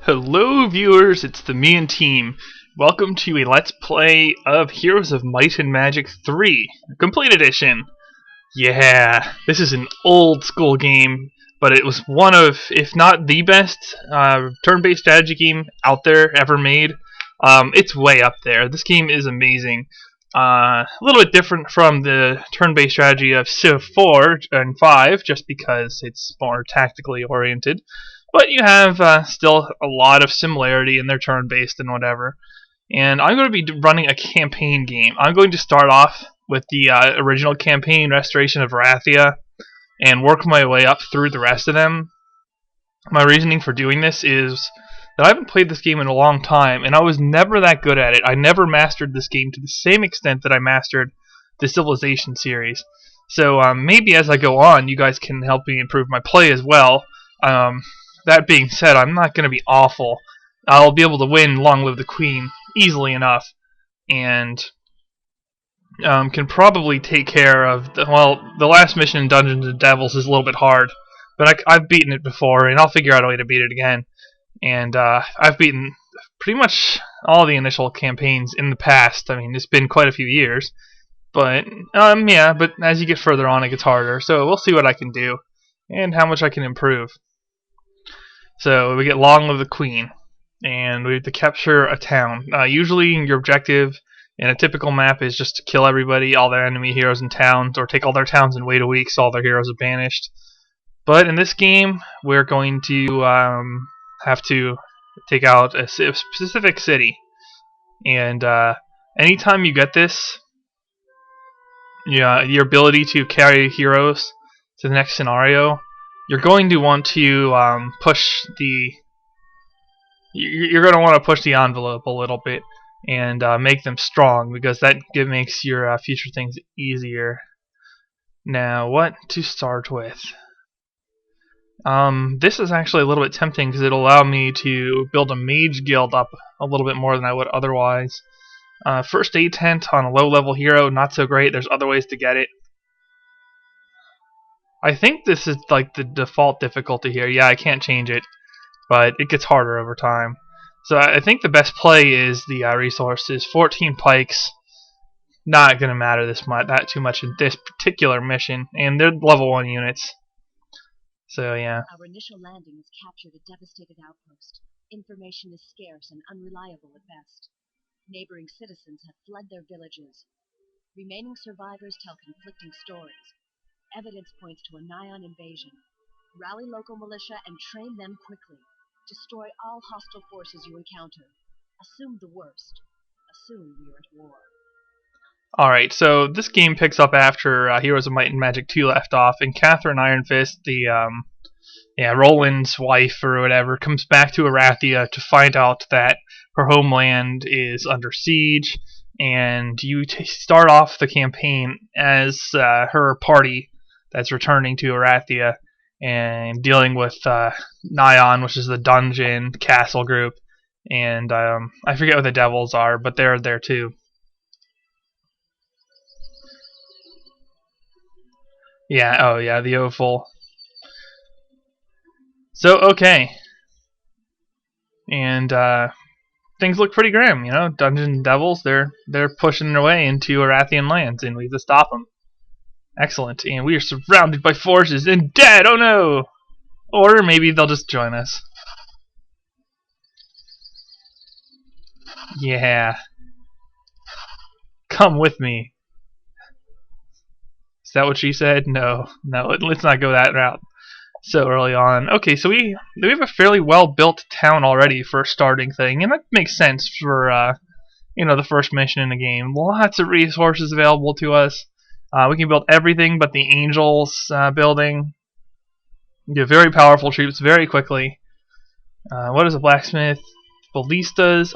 Hello viewers, it's the me and team. Welcome to a Let's Play of Heroes of Might and Magic 3, Complete Edition. Yeah, this is an old school game, but it was one of, if not the best, turn-based strategy game out there ever made. It's way up there. This game is amazing. A little bit different from the turn-based strategy of Civ 4 and 5, just because it's more tactically oriented. But you have still a lot of similarity in their turn-based and whatever. And I'm going to be running a campaign game. I'm going to start off with the original campaign, Restoration of Wrathia, and work my way up through the rest of them. My reasoning for doing this is that I haven't played this game in a long time, and I was never that good at it. I never mastered this game to the same extent that I mastered the Civilization series. So maybe as I go on, you guys can help me improve my play as well. That being said, I'm not going to be awful. I'll be able to win Long Live the Queen easily enough, and can probably take care of the last mission in Dungeons and Devils is a little bit hard, but I've beaten it before, and I'll figure out a way to beat it again. And I've beaten pretty much all the initial campaigns in the past. I mean, it's been quite a few years, but yeah. But as you get further on, it gets harder. So we'll see what I can do and how much I can improve. So we get Long Live the Queen, and we have to capture a town. Usually your objective in a typical map is just to kill everybody, all their enemy heroes and towns, or take all their towns and wait a week so all their heroes are banished. But in this game, we're going to have to take out a specific city. And anytime you get this, your ability to carry heroes to the next scenario, you're going to want to push the envelope a little bit and make them strong, because that makes your future things easier. Now, what to start with? This is actually a little bit tempting because it'll allow me to build a mage guild up a little bit more than I would otherwise. First aid tent on a low-level hero, not so great. There's other ways to get it. I think this is like the default difficulty here. Yeah, I can't change it, but it gets harder over time. So I think the best play is the resources. 14 pikes, not going to matter that too much in this particular mission, and they're level 1 units. So yeah. Our initial landing has captured a devastated outpost. Information is scarce and unreliable at best. Neighboring citizens have fled their villages. Remaining survivors tell conflicting stories. Evidence points to a nigh-on invasion. Rally local militia and train them quickly. Destroy all hostile forces you encounter. Assume the worst. Assume we are at war. Alright, so this game picks up after Heroes of Might and Magic 2 left off, and Catherine Ironfist, the Roland's wife or whatever, comes back to Arathia to find out that her homeland is under siege, and you start off the campaign as her party that's returning to Arathia and dealing with Nyon, which is the dungeon castle group, and I forget what the devils are, but they're there too. Yeah, oh yeah, the Ophel. So, okay. And things look pretty grim, you know. Dungeon Devils, they're pushing their way into Arathian lands, and we have to stop them. Excellent. And we are surrounded by forces and dead, oh no! Or maybe they'll just join us. Yeah. Come with me. Is that what she said? No, let's not go that route so early on. Okay, so we have a fairly well-built town already for a starting thing, and that makes sense for the first mission in the game. Lots of resources available to us. We can build everything but the Angels building. Get very powerful troops very quickly. What is a blacksmith? Ballistas.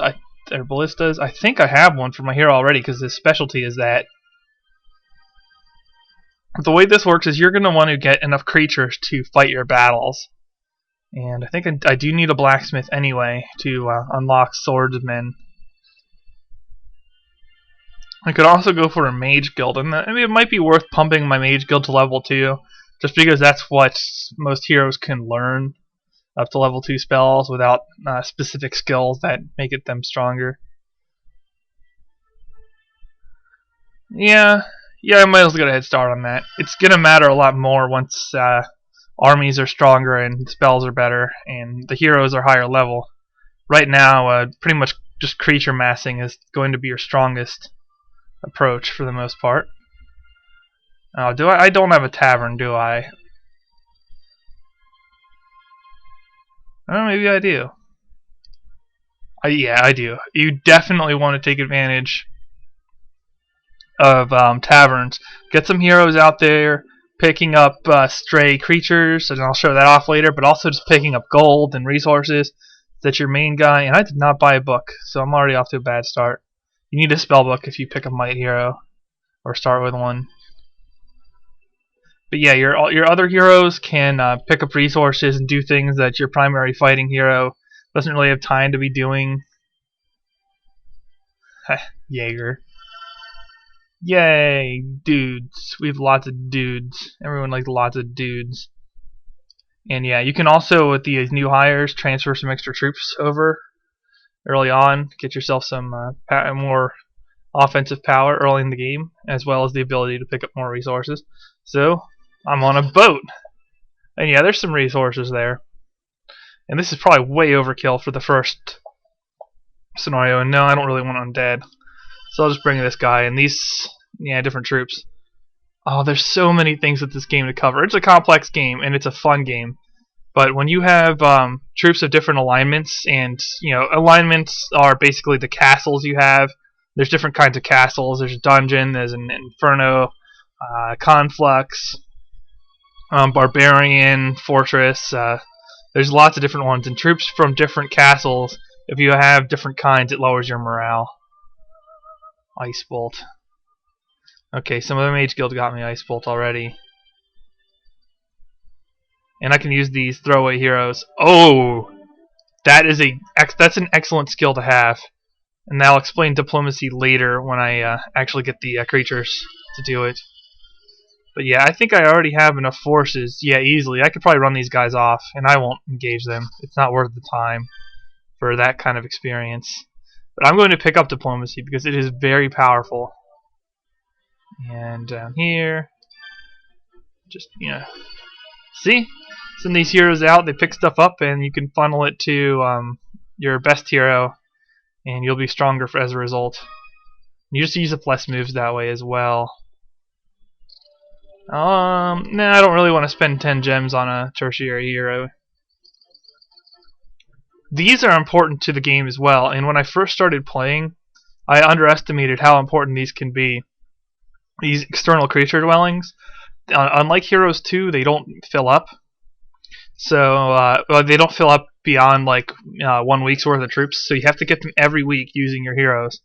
Ballistas. I think I have one for my hero already because his specialty is that. The way this works is you're going to want to get enough creatures to fight your battles. And I think I do need a blacksmith anyway to unlock swordsmen. I could also go for a mage guild, and I mean, it might be worth pumping my mage guild to level 2, just because that's what most heroes can learn. up to level 2 spells without specific skills that make them stronger. Yeah, I might as well get a head start on that. It's gonna matter a lot more once armies are stronger and spells are better and the heroes are higher level. Right now, pretty much just creature massing is going to be your strongest approach for the most part. Oh, do I? I don't have a tavern, do I? Oh, maybe I do. Yeah, I do. You definitely want to take advantage of taverns. Get some heroes out there, picking up stray creatures, and I'll show that off later, but also just picking up gold and resources. That's your main guy, and I did not buy a book, so I'm already off to a bad start. You need a spell book if you pick a Might hero, or start with one. But yeah, your other heroes can pick up resources and do things that your primary fighting hero doesn't really have time to be doing. Jaeger. Yay, dudes. We have lots of dudes. Everyone likes lots of dudes. And yeah, you can also, with these new hires, transfer some extra troops over early on. Get yourself some more offensive power early in the game, as well as the ability to pick up more resources. So, I'm on a boat. And yeah, there's some resources there. And this is probably way overkill for the first scenario. And no, I don't really want undead. So I'll just bring this guy and these, different troops. Oh, there's so many things with this game to cover. It's a complex game and it's a fun game. But when you have troops of different alignments, and alignments are basically the castles you have. There's different kinds of castles. There's a dungeon. There's an inferno, conflux, barbarian, fortress. There's lots of different ones, and troops from different castles. If you have different kinds, it lowers your morale. Ice bolt. Okay, some of the Mage Guild got me Ice Bolt already. And I can use these throwaway heroes. Oh! That's an excellent skill to have. And I'll explain diplomacy later when I actually get the creatures to do it. But yeah, I think I already have enough forces. Yeah, easily. I could probably run these guys off, and I won't engage them. It's not worth the time for that kind of experience. But I'm going to pick up diplomacy because it is very powerful. And down here, just, see? Send these heroes out, they pick stuff up, and you can funnel it to your best hero, and you'll be stronger as a result. You just use up less moves that way as well. Nah, I don't really want to spend 10 gems on a tertiary hero. These are important to the game as well, and when I first started playing, I underestimated how important these can be. These external creature dwellings, unlike Heroes 2, they don't fill up. So they don't fill up beyond like 1 week's worth of troops. So you have to get them every week using your heroes.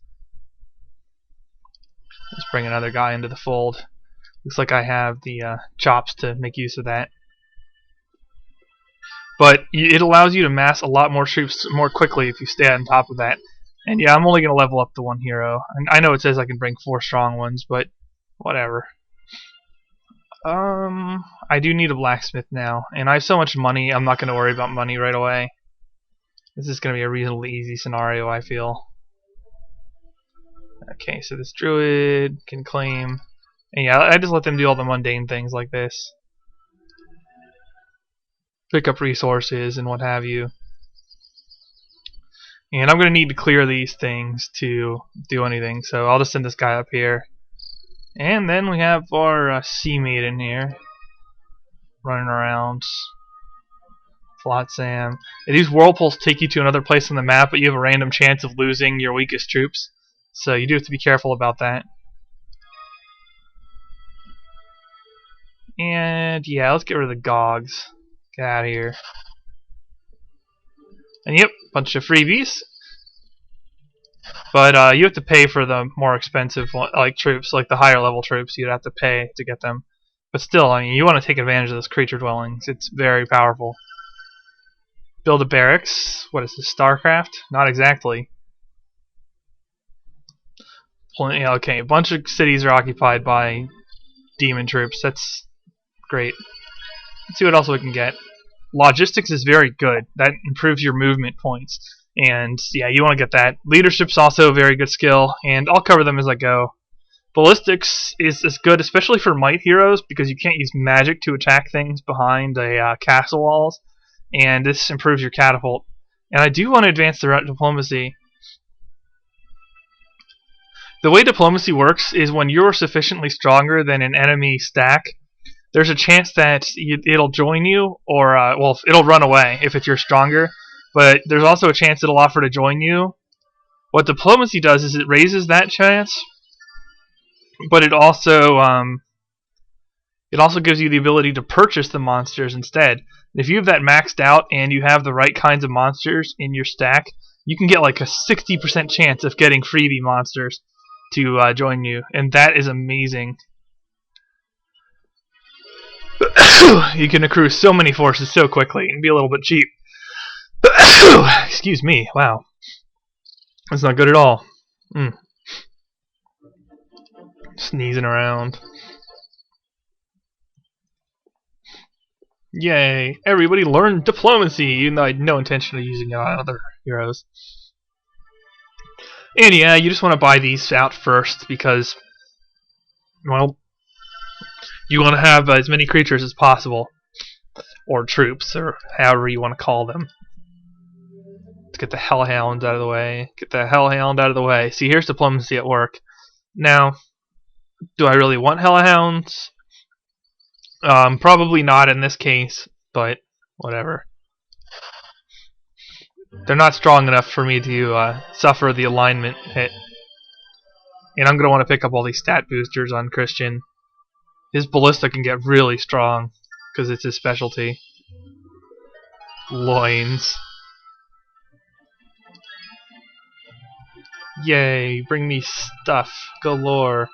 Let's bring another guy into the fold. Looks like I have the chops to make use of that. But it allows you to mass a lot more troops more quickly if you stay on top of that. And yeah, I'm only going to level up the one hero. And I know it says I can bring 4 strong ones, but whatever. I do need a blacksmith now, and I have so much money, I'm not going to worry about money right away. This is going to be a reasonably easy scenario, I feel. Okay, so this druid can claim, and yeah, I just let them do all the mundane things like this. Pick up resources and what have you. And I'm going to need to clear these things to do anything, so I'll just send this guy up here. And then we have our sea maiden here, running around. Flotsam. And these whirlpools take you to another place on the map, but you have a random chance of losing your weakest troops. So you do have to be careful about that. And yeah, let's get rid of the Gogs. Get out of here. And yep, bunch of freebies. But you have to pay for the more expensive troops, like the higher level troops. You'd have to pay to get them. But still, I mean, you want to take advantage of those creature dwellings. It's very powerful. Build a barracks. What is this, StarCraft? Not exactly. Okay, a bunch of cities are occupied by demon troops. That's great. Let's see what else we can get. Logistics is very good. That improves your movement points. And yeah, you want to get that. Leadership's also a very good skill, and I'll cover them as I go. Ballistics is good, especially for might heroes, because you can't use magic to attack things behind a castle walls, and this improves your catapult. And I do want to advance the route diplomacy. The way diplomacy works is when you're sufficiently stronger than an enemy stack, there's a chance that it'll join you, or well, it'll run away if you're stronger. But there's also a chance it'll offer to join you. What diplomacy does is it raises that chance, but it also gives you the ability to purchase the monsters instead. If you have that maxed out and you have the right kinds of monsters in your stack, you can get like a 60% chance of getting freebie monsters to join you, and that is amazing. You can accrue so many forces so quickly and be a little bit cheap. Excuse me, wow. That's not good at all. Sneezing around. Yay, everybody learned diplomacy, even though I had no intention of using it on other heroes. And yeah, you just want to buy these out first because, well, you want to have as many creatures as possible. Or troops, or however you want to call them. Let's get the Hellhounds out of the way. Get the Hellhound out of the way. See, here's diplomacy at work. Now, do I really want Hellhounds? Probably not in this case, but whatever. They're not strong enough for me to suffer the alignment hit. And I'm going to want to pick up all these stat boosters on Christian. His ballista can get really strong, because it's his specialty. Loins. Yay, bring me stuff galore.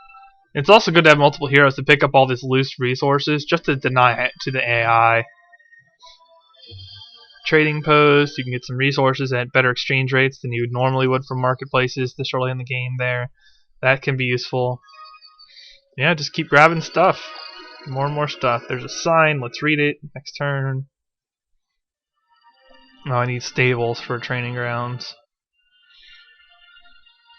It's also good to have multiple heroes to pick up all these loose resources, just to deny it to the AI. Trading post, you can get some resources at better exchange rates than you normally would from marketplaces this early in the game there. That can be useful. Yeah, just keep grabbing stuff. More and more stuff. There's a sign, let's read it. Next turn. Oh, I need stables for training grounds.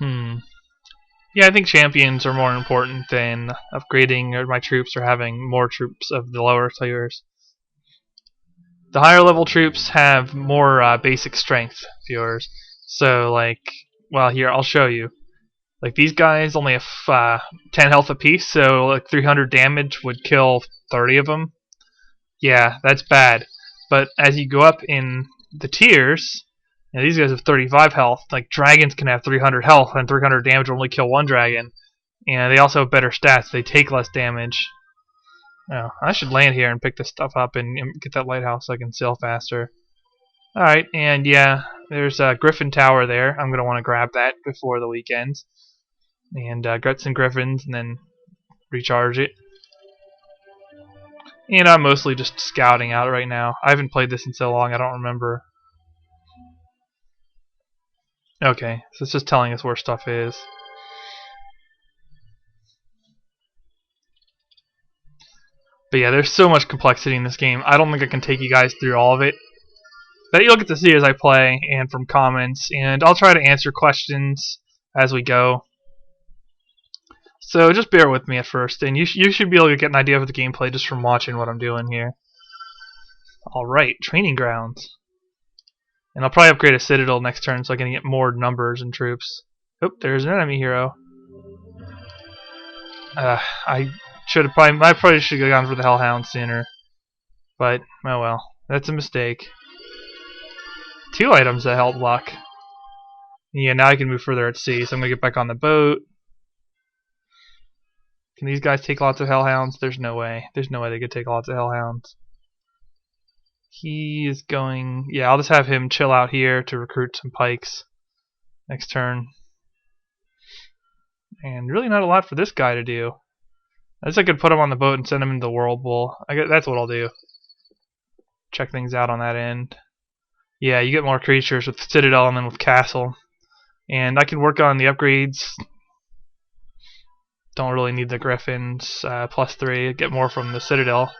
Yeah, I think champions are more important than upgrading my troops or having more troops of the lower tiers. The higher level troops have more basic strength, viewers. So, like, well, here, I'll show you. Like, these guys only have 10 health apiece, so like 300 damage would kill 30 of them. Yeah, that's bad. But as you go up in the tiers, you know, these guys have 35 health. Like, dragons can have 300 health, and 300 damage will only kill one dragon. And they also have better stats. They take less damage. Oh, I should land here and pick this stuff up and get that lighthouse so I can sail faster. Alright, and yeah, there's a Griffin Tower there. I'm going to want to grab that before the weekend. And get some Griffins and then recharge it. And I'm mostly just scouting out right now. I haven't played this in so long, I don't remember. Okay, so it's just telling us where stuff is. But yeah, there's so much complexity in this game. I don't think I can take you guys through all of it. But you'll get to see as I play and from comments. And I'll try to answer questions as we go. So just bear with me at first. And you should be able to get an idea of the gameplay just from watching what I'm doing here. Alright, training grounds. And I'll probably upgrade a citadel next turn so I can get more numbers and troops. Oh, there's an enemy hero. I probably should have gone for the Hellhound sooner. But, oh well. That's a mistake. 2 items that help luck. Yeah, now I can move further at sea, so I'm going to get back on the boat. Can these guys take lots of Hellhounds? There's no way. There's no way they could take lots of Hellhounds. He is going... Yeah, I'll just have him chill out here to recruit some pikes next turn. And really not a lot for this guy to do. I guess I could put him on the boat and send him into the Whirlpool. I guess that's what I'll do. Check things out on that end. Yeah, you get more creatures with Citadel and then with Castle. And I can work on the upgrades. Don't really need the Griffins +3. Get more from the Citadel.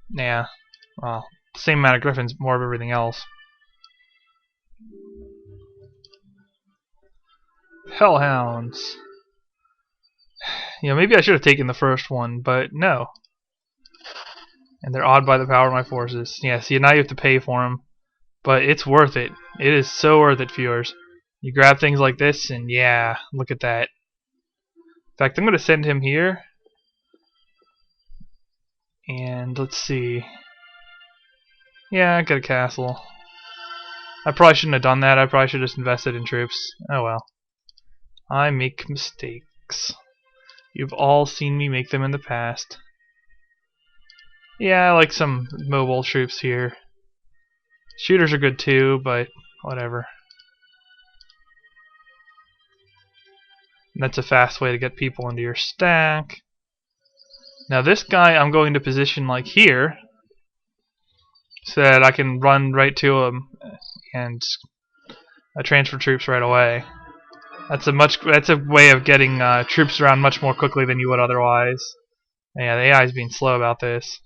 Yeah. Well, the same amount of griffins, more of everything else. Hellhounds. Maybe I should have taken the first one, but no. And they're awed by the power of my forces. Yeah, see, now you have to pay for them. But it's worth it. It is so worth it, viewers. You grab things like this, and yeah, look at that. In fact, I'm going to send him here. And let's see. Yeah, I got a castle. I probably shouldn't have done that. I probably should have just invested in troops. Oh well. I make mistakes. You've all seen me make them in the past. Yeah, I like some mobile troops here. Shooters are good too, but whatever. And that's a fast way to get people into your stack. Now this guy I'm going to position like here, so that I can run right to him and transfer troops right away. That's a way of getting troops around much more quickly than you would otherwise. Yeah, the AI is being slow about this.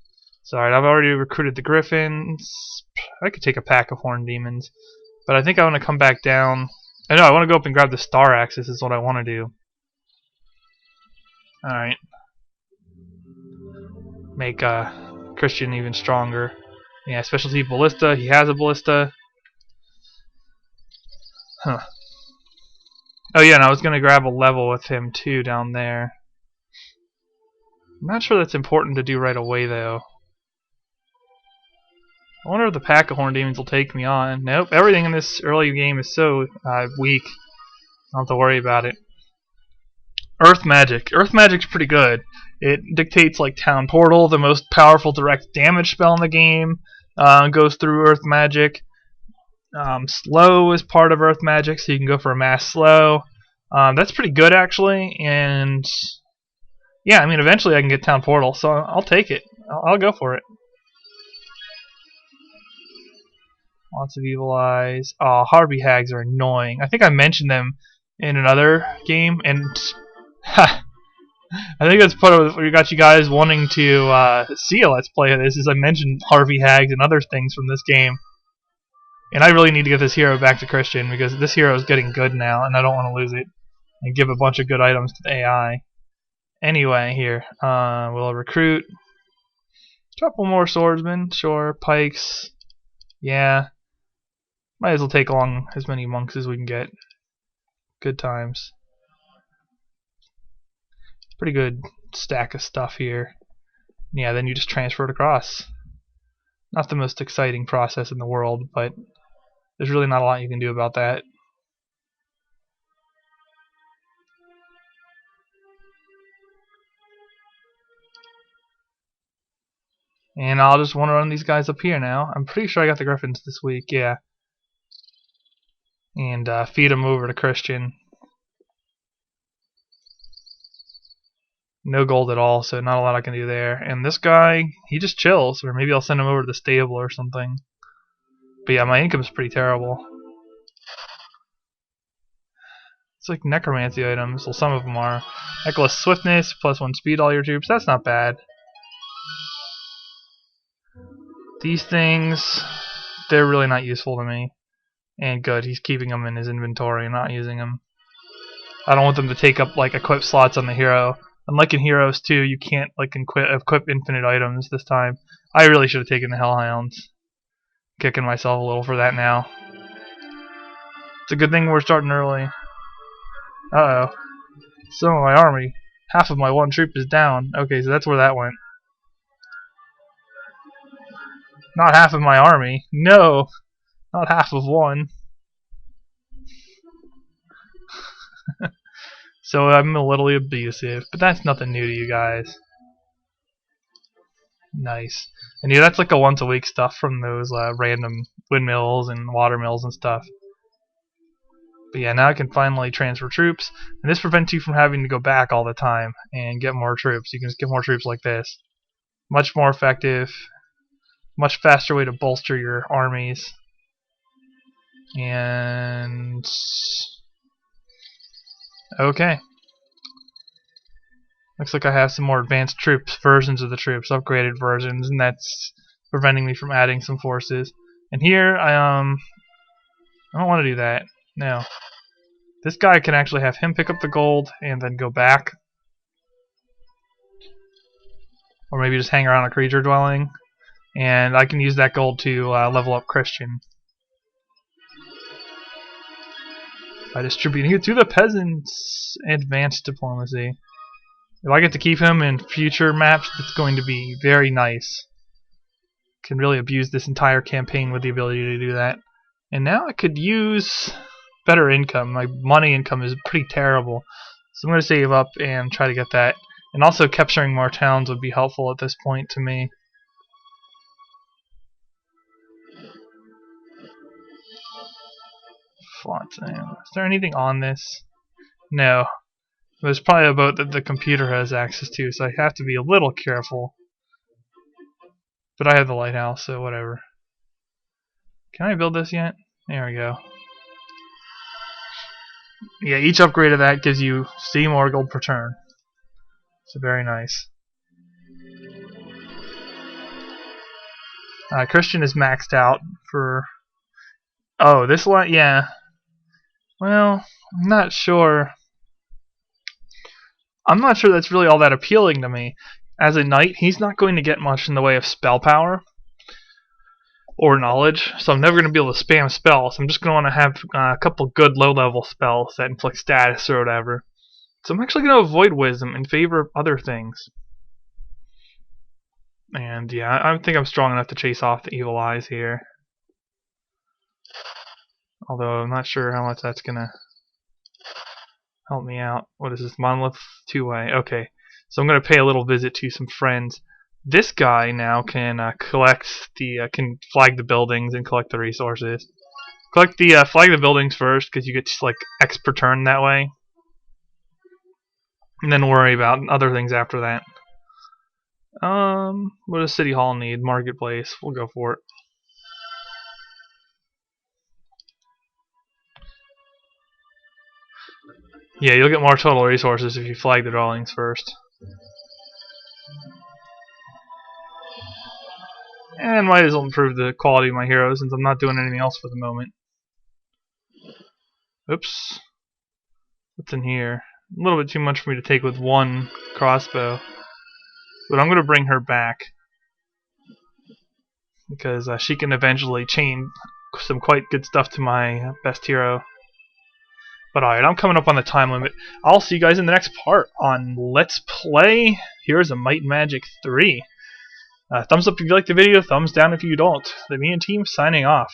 So alright, I've already recruited the griffins. I could take a pack of horned demons, but I think I want to come back down. I want to go up and grab the star axis is what I want to do. Alright. Make Christian even stronger. Yeah, specialty ballista. He has a ballista. Huh. Oh yeah, and I was going to grab a level with him too down there. I'm not sure that's important to do right away though. I wonder if the pack of horned demons will take me on. Nope, everything in this early game is so weak. I don't have to worry about it. Earth magic. Earth magic's pretty good. It dictates like Town Portal, the most powerful direct damage spell in the game. Goes through Earth magic. Slow is part of Earth magic, so you can go for a mass slow. That's pretty good actually, and yeah, I mean eventually I can get Town Portal, so I'll take it. I'll go for it. Lots of evil eyes. Oh, Harvey hags are annoying. I think I mentioned them in another game, and I think that's part of what got you guys wanting to see a Let's Play of this, is I mentioned Harvey hags and other things from this game. And I really need to get this hero back to Christian, because this hero is getting good now, and I don't want to lose it. And give a bunch of good items to the AI. Anyway, here. We'll recruit a couple more swordsmen. Sure. Pikes. Yeah. Might as well take along as many monks as we can get. Good times. Pretty good stack of stuff here. Yeah, then you just transfer it across. Not the most exciting process in the world, but there's really not a lot you can do about that. And I'll just want to run these guys up here now. I'm pretty sure I got the griffins this week, yeah. And feed them over to Christian. No gold at all, so not a lot I can do there. And this guy, he just chills, or maybe I'll send him over to the stable or something. But yeah, my income's pretty terrible. It's like necromancy items, well some of them are. Echoless Swiftness, +1 speed all your troops, that's not bad. These things, they're really not useful to me. And good, he's keeping them in his inventory and not using them. I don't want them to take up like equip slots on the hero. Unlike in Heroes 2, you can't like equip infinite items this time. I really should have taken the Hellhounds. Kicking myself a little for that now. It's a good thing we're starting early. Uh-oh. Some of my army. Half of my one troop is down. Okay, so that's where that went. Not half of my army. No! Not half of one. So I'm a little abusive, but that's nothing new to you guys. Nice. And yeah, that's like a once a week stuff from those random windmills and watermills and stuff. But yeah, now I can finally transfer troops, and this prevents you from having to go back all the time and get more troops. You can just get more troops like this. Much more effective, much faster way to bolster your armies. And okay. Looks like I have some more advanced troops, versions of the troops, upgraded versions, and that's preventing me from adding some forces. And here, I don't want to do that. No. This guy can actually have him pick up the gold and then go back. Or maybe just hang around a creature dwelling. And I can use that gold to level up Christian by distributing it to the peasants. Advanced diplomacy. If I get to keep him in future maps, that's going to be very nice. Can really abuse this entire campaign with the ability to do that. And now I could use better income. My money income is pretty terrible. So I'm going to save up and try to get that. And also capturing more towns would be helpful at this point to me. Font. Is there anything on this? No. There's probably a boat that the computer has access to, so I have to be a little careful. But I have the lighthouse, so whatever. Can I build this yet? There we go. Yeah, each upgrade of that gives you C more gold per turn. So very nice. Christian is maxed out for... Oh, this one, yeah. Well, I'm not sure. I'm not sure that's really all that appealing to me. As a knight, he's not going to get much in the way of spell power or knowledge, so I'm never going to be able to spam spells. I'm just going to want to have a couple good low-level spells that inflict status or whatever. So I'm actually going to avoid wisdom in favor of other things. And yeah, I think I'm strong enough to chase off the evil eyes here. Although I'm not sure how much that's going to help me out. What is this? Monolith two-way. Okay. So I'm going to pay a little visit to some friends. This guy now can can flag the buildings and collect the resources. Flag the buildings first because you get like X per turn that way, and then worry about other things after that. What does City Hall need? Marketplace. We'll go for it. Yeah, you'll get more total resources if you flag the dwellings first. And might as well improve the quality of my heroes since I'm not doing anything else for the moment. Oops. What's in here? A little bit too much for me to take with one crossbow. But I'm going to bring her back. Because she can eventually chain some quite good stuff to my best hero. But alright, I'm coming up on the time limit. I'll see you guys in the next part on Let's Play Heroes of Might and Magic 3. Thumbs up if you like the video, thumbs down if you don't. The Me and Team signing off.